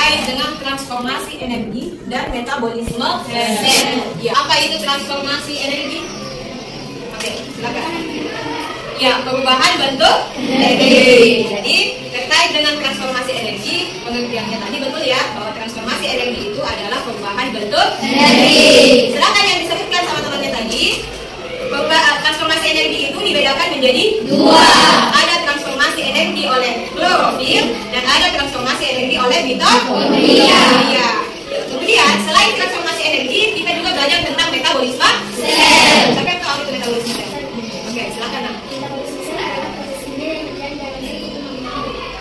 terkait dengan transformasi energi dan metabolisme sel. Ya, apa itu transformasi energi? Oke, silakan. Ya, perubahan bentuk energi. Jadi terkait dengan transformasi energi, pengertiannya tadi betul ya, bahwa transformasi energi itu adalah perubahan bentuk energi. Sedangkan yang disebutkan sama temannya tadi, transformasi energi itu dibedakan menjadi dua. Ada transformasi energi oleh klorofil dan ada transformasi energi oleh mitokondria. Ya. Kemudian selain transformasi energi, kita juga belajar tentang metabolisme sel. Siapa yang tahu itu metabolisme sel? Oke, silakan.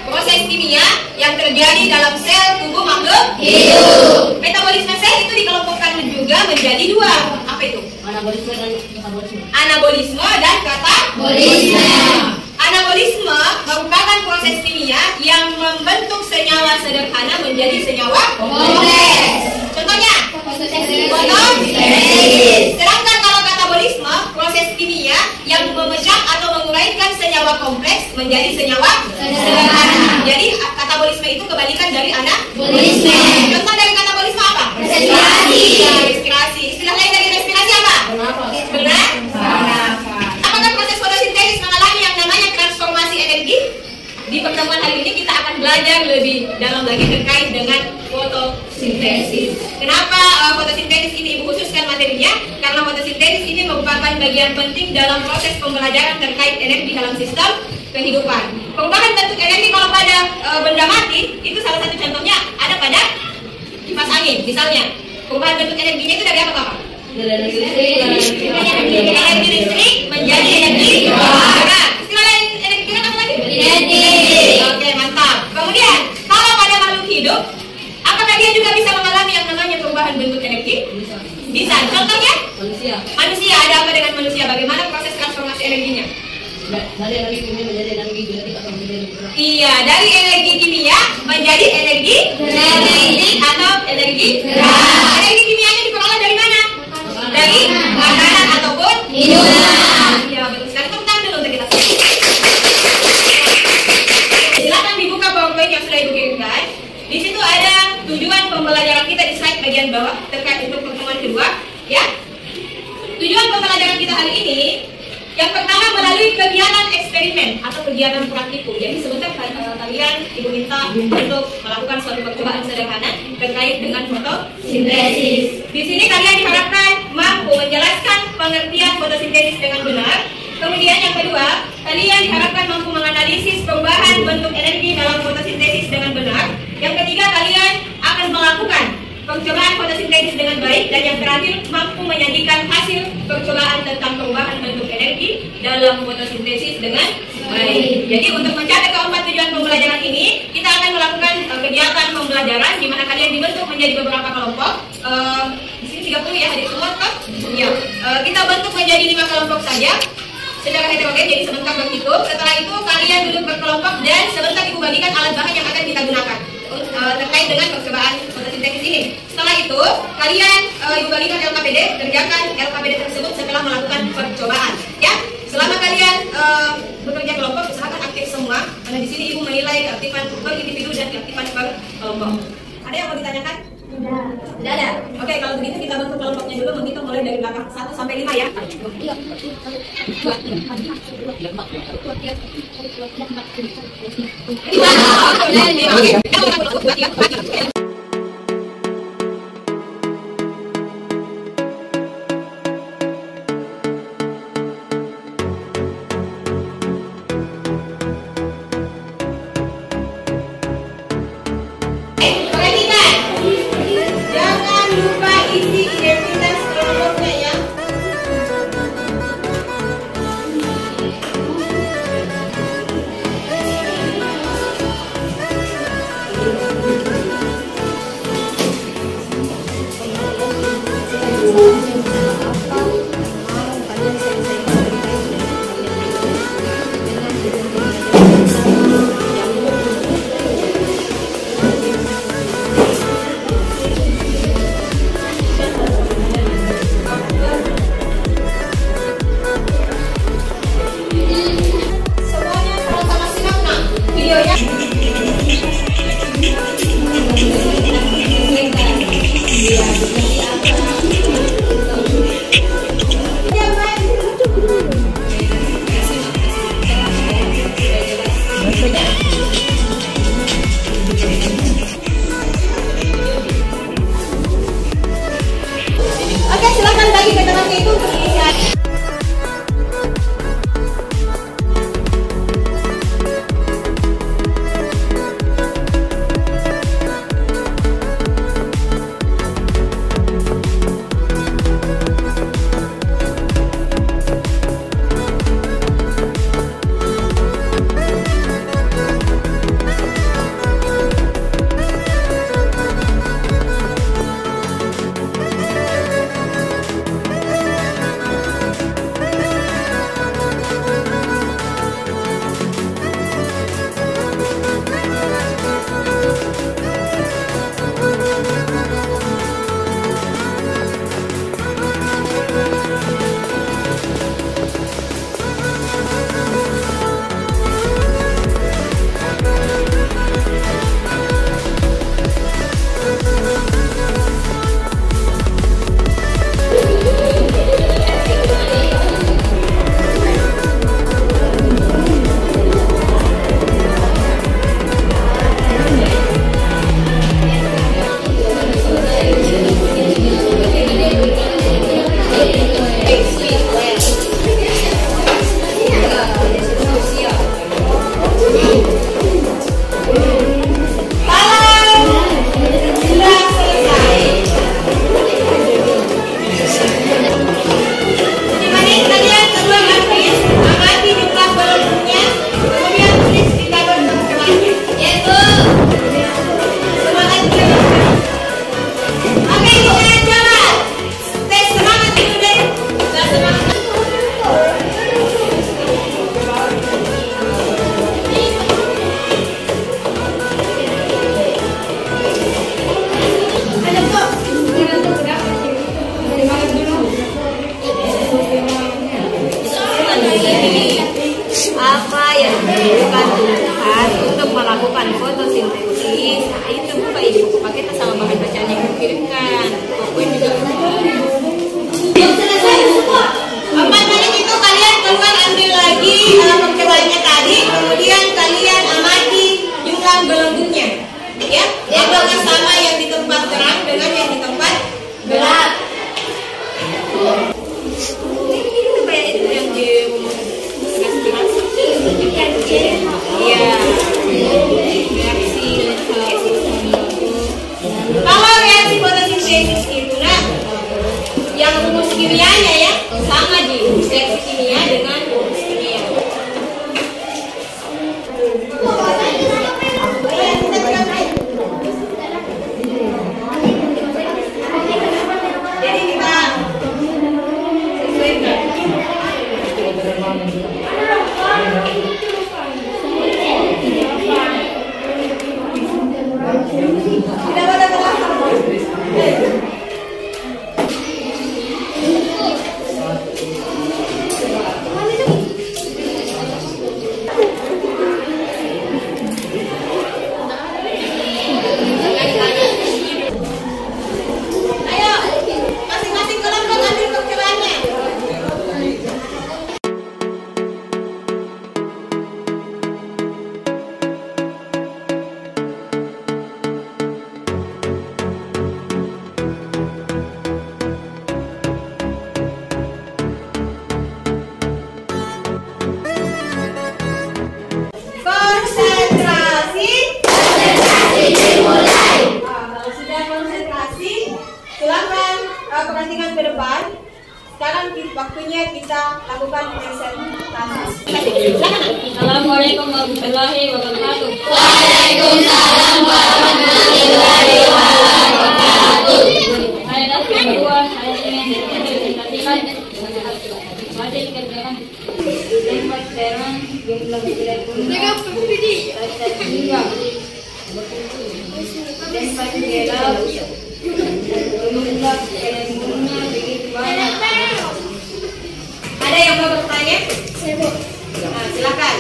Proses kimia yang terjadi dalam sel tubuh makhluk hidup. Metabolisme sel itu dikelompokkan juga menjadi dua. Apa itu? Anabolisme dan katabolisme. Anabolisme dan katabolisme. Anabolisme merupakan proses kimia yang membentuk senyawa sederhana menjadi senyawa kompleks. Contohnya, fotosintesis. Sedangkan kalau katabolisme, proses kimia yang memecah atau menguraikan senyawa kompleks menjadi senyawa sederhana. Jadi katabolisme itu kebalikan dari anabolisme. Contoh dari katabolisme apa? Respirasi. Respirasi. Istilah lain dari respirasi apa? Bernafas. Apakah proses fotosintesis mengalami yang namanya transformasi energi? Di pertemuan hari ini kita akan belajar lebih dalam lagi terkait dengan fotosintesis. Kenapa fotosintesis ini Ibu khususkan materinya? Karena fotosintesis ini merupakan bagian penting dalam proses pembelajaran terkait energi dalam sistem kehidupan. Perubahan bentuk energi kalau pada benda mati, itu salah satu contohnya ada pada kipas angin. Misalnya, perubahan bentuk energinya itu dari apa Pak? Energi listrik menjadi energi gerak. Istilah lain energi gerak apa lagi? Kinetik. Oke, mantap. Kemudian, kalau pada makhluk hidup, apakah dia juga bisa mengalami yang namanya perubahan bentuk energi? Bisa. Contohnya? Manusia. Manusia. Ada apa dengan manusia? Bagaimana proses transformasi energinya? Dari energi kimia menjadi energi kinetik atau menjadi gerak. Iya, dari energi kimia menjadi energi kinetik atau energi gerak. Energi kimianya diperoleh dari mana? Dari makanan ataupun minuman. Iya, betul sekali. Tepuk tangan dulu untuk kita. Silakan dibuka PowerPoint yang sudah Ibu kirimkan. Di situ ada tujuan pembelajaran kita di slide bagian bawah terkait untuk pertemuan kedua, ya. Tujuan pembelajaran kita hari ini yang pertama melalui kegiatan eksperimen atau kegiatan praktikum. Jadi sebentar kalian Ibu minta untuk melakukan suatu percobaan sederhana terkait dengan fotosintesis. Di sini kalian diharapkan mampu menjelaskan pengertian fotosintesis dengan benar. Kemudian yang kedua, kalian diharapkan mampu menganalisis perubahan bentuk energi dalam fotosintesis dengan benar. Yang ketiga, kalian akan melakukan percobaan fotosintesis dengan baik. Dan yang terakhir, mampu menyajikan hasil percobaan tentang perubahan bentuk energi dalam fotosintesis dengan baik. Jadi untuk mencapai keempat tujuan pembelajaran ini, kita akan melakukan kegiatan pembelajaran di mana kalian dibentuk menjadi beberapa kelompok. Di sini 30 ya, hadir semua kan? Ya. Kita bentuk menjadi 5 kelompok saja secara heterogen, jadi sebentar berhitung. Setelah itu kalian duduk berkelompok dan sebentar Ibu bagikan alat bahan yang akan kita gunakan terkait dengan percobaan fotosintesis ini. Setelah itu kalian Ibu bagikan LKPD, kerjakan LKPD tersebut setelah melakukan percobaan. Ya, selama kalian bekerja kelompok usahakan aktif semua, karena di sini Ibu menilai keaktifan per individu dan keaktifan per kelompok. Ada yang mau ditanyakan? Tidak ada. Oke, kalau begitu kita bentuk kelompoknya dulu, menghitung mulai dari belakang 1 sampai 5 ya. Jangan lupa isi identitas kelompoknya ya. apa yang dibutuhkan tumbuhan untuk melakukan fotosintesis. Nah, itu Bapak Ibu, pakai tas sama bahan bacaan yang dikirimkan. Poin juga belum selesai semua. 4 menit itu kalian keluar ambil lagi percobaannya tadi, kemudian kalian amati jumlah belenggunya. Ya, apakah sama yang di tempat terang dengan yang di tempat gelap? Itu kayak itu yang di iya, reaksi. Kalau reaksi fotosintesis itu yang rumus kimianya ya sama di reaksi kimia dengan rumus kimia. Jadi kita sesuaikan. Tidak ada perhatikan ke depan. Sekarang waktunya kita lakukan presentasi. Assalamualaikum warahmatullahi wabarakatuh. Waalaikumsalam warahmatullahi wabarakatuh. Saya das yang kedua, saya ingin presentasikan hasil kerjaan tempat terang jumlah tempat gelap jumlah elemennya begitu banyak. Ada yang mau bertanya? Nah, silakan.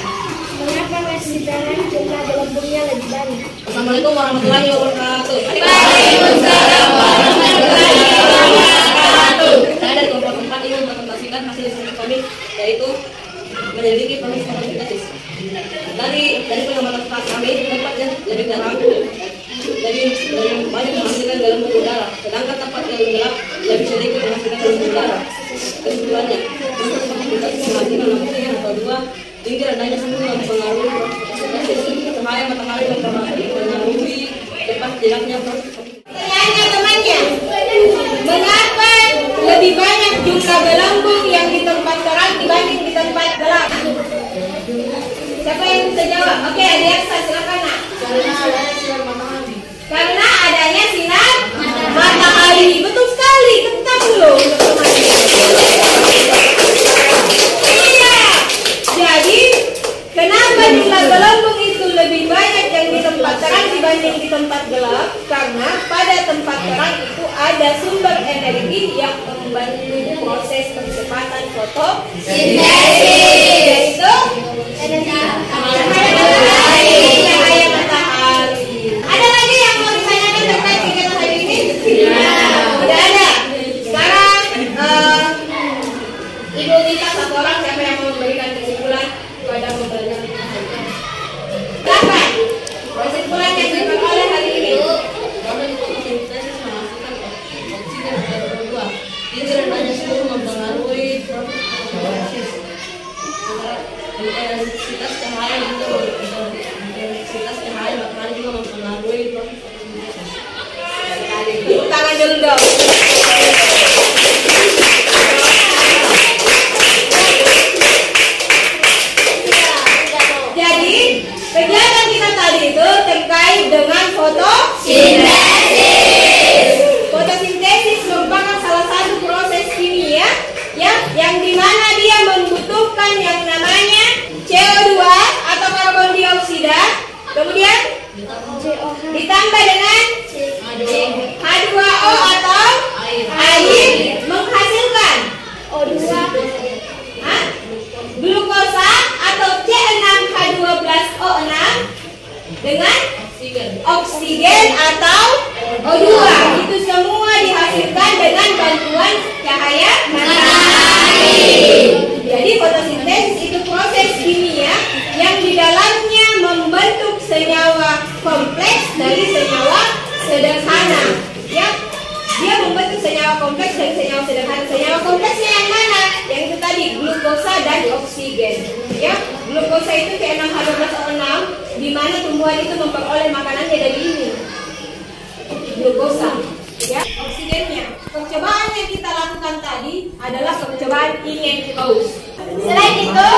Mengapa masih terang jumlah gelembungnya lebih banyak? Assalamualaikum warahmatullahi wabarakatuh. Waalaikumsalam warahmatullahi wabarakatuh. Saya dari kelompok 4 ingin mempresentasikan hasil riset kami, yaitu menyelidiki proses fotosintesis. Dari pengamatan kami, tempat yang lebih terang lebih banyak menghasilkan gelembung udara, sedangkan tempat yang gelap lebih sedikit menghasilkan gelembung udara. Kesimpulannya, proses fotosintesis menghasilkan lampu yang kedua tinggi rendahnya suhu yang mempengaruhi proses fotosintesis. Cahaya matahari mempengaruhi cepat tidaknya proses fotosintesis. Tanya temannya, mengapa lebih banyak jumlah gelembung yang di tempat terang dibanding di tempat gelap? Siapa yang bisa jawab? Oke, Adiaksa, silakan nak. Karena adanya sinar matahari. Betul sekali, tetap dulu. Iya. Jadi, kenapa jumlah gelembung itu lebih banyak yang di tempat terang dibanding di tempat gelap? Karena pada tempat terang itu ada sumber energi yang membantu proses percepatan fotosintesis, yaitu cahaya matahari. Ada lagi yang mau ditanyakan terkait kegiatan hari ini? Tidak ada. Sekarang Ibu minta satu orang, siapa yang mau memberikan kesimpulan kepada pembelajaran kita hari ini? Silakan. Kesimpulan yang diberikan oleh hari ini. Proses fotosintesis menghasilkan oksigen CO2. Tinggi rendahnya suhu mempengaruhi proses fotosintesis. Intensitas cahaya matahari juga mempengaruhi proses fotosintesis. Tepuk tangan dulu dong. Jadi kegiatan kita tadi itu terkait dengan fotosintesis. Fotosintesis merupakan salah satu proses kimia yang dimana dia membutuhkan yang namanya CO2 atau karbon dioksida, kemudian ditambah dengan H2O atau dihasilkan dengan bantuan cahaya matahari. Jadi fotosintesis itu proses kimia yang di dalamnya membentuk senyawa kompleks dari senyawa sederhana. Ya, dia membentuk senyawa kompleks dari senyawa sederhana. Senyawa kompleksnya yang mana? Yang itu tadi, glukosa dan oksigen. Ya, glukosa itu C6H12O6, di mana tumbuhan itu memperoleh makanannya dari ini. Glukosa. Ya, oksigennya. Percobaan yang kita lakukan tadi adalah percobaan Ingenhous. Selain itu,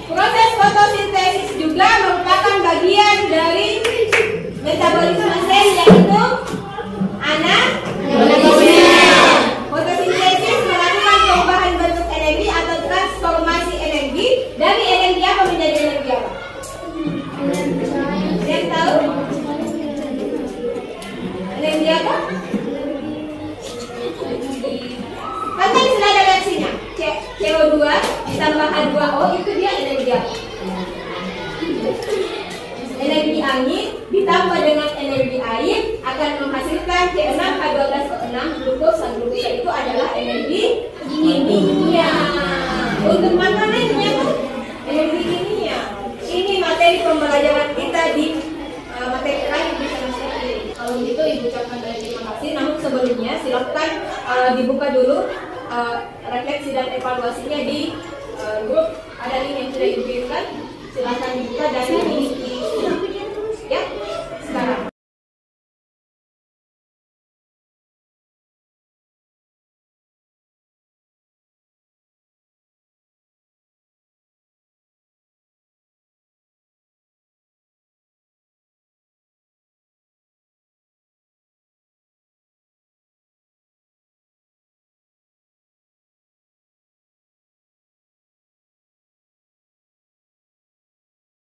proses fotosintesis juga merupakan bagian dari metabolisme sel, yaitu anabolisme. Fotosintesis melakukan perubahan bentuk energi atau transformasi energi dari energi apa menjadi energi apa? Yang tahu? Energi apa? Kan tadi sudah ada reaksinya. CO2 ditambah H2O itu dia energi apa? Energi angin ditambah dengan energi air akan menghasilkan C6H12O6 glukosa. Glukosa itu adalah energi kimia. Untuk makanan ini apa? Energi kimia. Ini materi pembelajaran kita di materi terakhir di semester ini. Kalau gitu Ibu ucapkan banyak terima kasih. Namun sebelumnya silakan dibuka dulu refleksi dan evaluasinya di grup. Ada link yang sudah dikirimkan. Silakan dibuka dan